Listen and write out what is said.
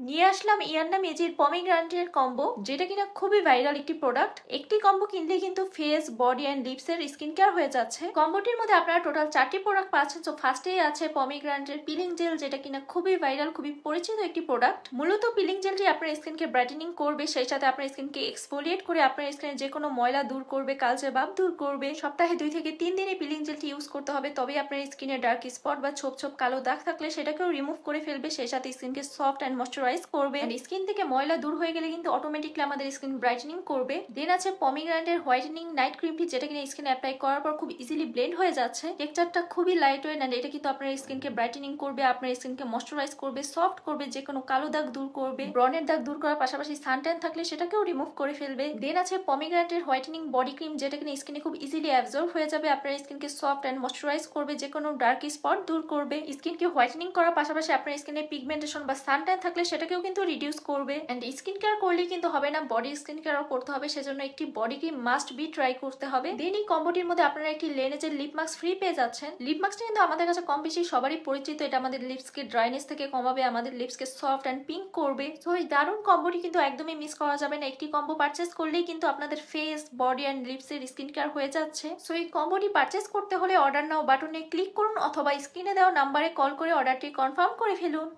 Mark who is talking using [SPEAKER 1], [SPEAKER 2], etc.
[SPEAKER 1] নিয়ে আসলাম ইয়ান্না মেজির পমিগ্রানেটের কম্বো, যেটা কিনা খুবই ভাইরাল একটি প্রোডাক্ট। একটি কম্বো কিনলে কিন্তু ফেস, বডি অ্যান্ড লিপস এর স্কিন কেয়ার হয়ে যাচ্ছে। কম্বোটির মধ্যে আপনারা টোটাল 4টি প্রোডাক্ট পাচ্ছেন। তো ফার্স্টেই আছে পমিগ্রানেটের পিলিং জেল, যেটা কিনা খুবই ভাইরাল, খুবই পরিচিত একটি প্রোডাক্ট। মূলত পিলিং জেলটি আপনার স্কিনকে ব্রাইটেনিং করবে, সেই সাথে আপনার স্কিনকে এক্সফোলিয়েট করে আপনার স্কিনে যে কোনো ময়লা দূর করবে, কালচে ভাব দূর করবে। সপ্তাহে 2 থেকে 3 দিন এই পিলিং জেলটি ইউজ করতে হবে, তবে আপনার স্কিনে ডার্ক স্পট বা ছোপ ছোপ কালো দাগ থাকলে সেটাকেও রিমুভ করে ফেলবে, সেই সাথে স্কিনকে সফট অ্যান্ড ময়শ্চারাইজ করবে। স্কিন থেকে ময়লা দূর হয়ে গেলে কিন্তু অটোমেটিকলি আমাদের স্কিন ব্রাইটেনিং করবে। দেন আছে পমিগ্রানেটের হোয়াইটেনিং নাইট ক্রিমটি, যেটা কিনা স্কিনে অ্যাপ্লাই করার পর খুব ইজিলি ব্লেন্ড হয়ে যাচ্ছে। টেক্সচারটা খুবই লাইট ওয়েট অ্যান্ড এটা কিন্তু আপনার স্কিনকে ব্রাইটেনিং করবে, আপনার স্কিনকে ময়শ্চারাইজ করবে, সফট করবে, যে কোনো কালো দাগ দূর করবে, ব্রনের দাগ দূর করার পাশাপাশি সানট্যান থাকলে সেটাকেও রিমুভ করে ফেলবে। দেন আছে পমিগ্রানেটের হোয়াইটেনিং বডি ক্রিম, যেটা কিনা স্কিনে খুব ইজিলি অ্যাবজর্ব হয়ে যাবে, আপনার স্কিনকে সফট অ্যান্ড ময়শ্চারাইজ করবে, যে কোনো ডার্ক স্পট দূর করবে। স্কিনকে হোয়াইটেনিং করার পাশাপাশি আপনার স্কিনে পিগমেন্টেশন বা সানট্যান থাকলে সেটাকেও কিন্তু রিডিউস করবে। এন্ড স্কিন কেয়ার করলে কিন্তু হবে না, বডি স্কিন কেয়ারও করতে হবে, সেজন্য একটি body cream must be try করতে হবে। দেন এই কম্বোটির মধ্যে আপনারা একটি লেনেজের লিপ মাস্ক ফ্রি পেয়ে যাচ্ছেন। লিপ মাস্কটা কিন্তু আমাদের কাছে কম বেশি সবারই পরিচিত। এটা আমাদের লিপসকে ড্রাইনেস থেকে কমাবে, আমাদের লিপসকে সফট অ্যান্ড পিঙ্ক করবে। তো এই দারুণ কম্বোটি কিন্তু একদমই মিস করা যাবে না। একটি কম্বো পারচেস করলেই কিন্তু আপনাদের ফেস, বডি অ্যান্ড লিপসের স্কিন কেয়ার হয়ে যাচ্ছে। সো এই কম্বোটি পারচেস করতে হলে অর্ডার নাও বাটনে ক্লিক করুন অথবা স্ক্রিনে দেওয়া নাম্বারে কল করে অর্ডারটি কনফার্ম করে ফেলুন।